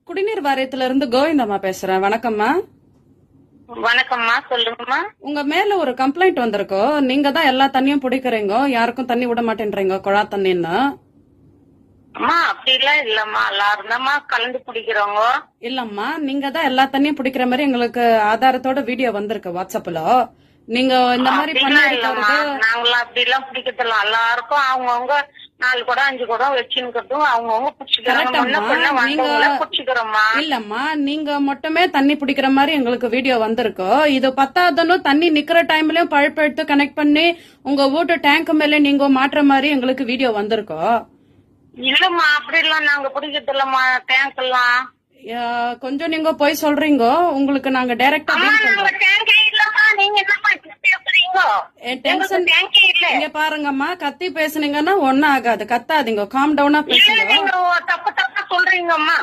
குடிநீர் வாரியத்துல இருந்து கோவிந்தம்மா பேசுறேன். வணக்கம்மா. வணக்கம்மா, சொல்லுங்கம்மா. உங்க மேல ஒரு கம்ப்ளைண்ட் வந்திருக்கோ. நீங்க தான் எல்லா தண்ணியும் பிடிக்கிறீங்க, யாருக்கும் தண்ணி விட மாட்டேன்றீங்க, குழா தண்ணின்னு. அம்மா அப்படிலாம் இல்லம்மா, எல்லாரும் தான்மா கலந்து குடிக்கிறவங்க. இல்லம்மா, நீங்க தான் எல்லா தண்ணியும் பிடிக்கிற மாதிரி எங்களுக்கு ஆதாரத்தோட வீடியோ வந்திருக்கு வாட்ஸ்அப்ல. நீங்க இந்த மாதிரி அப்படிலாம் இல்லம்மா, பண்ணிருக்கிறது. நாங்களாம் அப்படிலாம் பிடிக்கிறதில்ல. எல்லாருக்கும் அவங்கவுங்க 4 குடம் 5 குடம் வச்சுக்கிறதும் அவங்கவுங்க பிடிச்சிக்கிறோம். முன்ன பின்ன வந்தவங்கள பிடிச்சிக்கிறோம்மா. இல்லம்மா, நீங்க மட்டுமே தண்ணி பிடிக்கிற மாதிரி எங்களுக்கு வீடியோ வந்திருக்கு. இது பத்தாதன்னு தண்ணி நிக்கிற டைம்லயும் பழுப்பு எடுத்து கனெக்ட் பண்ணி உங்க வீட்டு டேங்க் மேல நீங்க மாற்ற மாதிரி எங்களுக்கு வீடியோ வந்திருக்கு. இல்லம்மா, அப்படிலாம் நாங்க பிடிக்கிறது டேங்க் எல்லாம். கொஞ்சம் நீங்க போய் சொல்றீங்க. உங்களுக்கு நாங்க டைரக்டா டேங்கே இல்லம்மா, நீங்க என்னம்மா இப்படி பேசுறீங்க? டென்ஷன் டேங்கே இல்ல. இங்க பாருங்கம்மா, கத்தி பேசுனீங்கன்னா ஒன்னும் ஆகாது. கத்தாதீங்க, காம் டவுனா இல்ல, பேசுங்க. நீங்க தப்பு தப்பா சொல்றீங்கம்மா.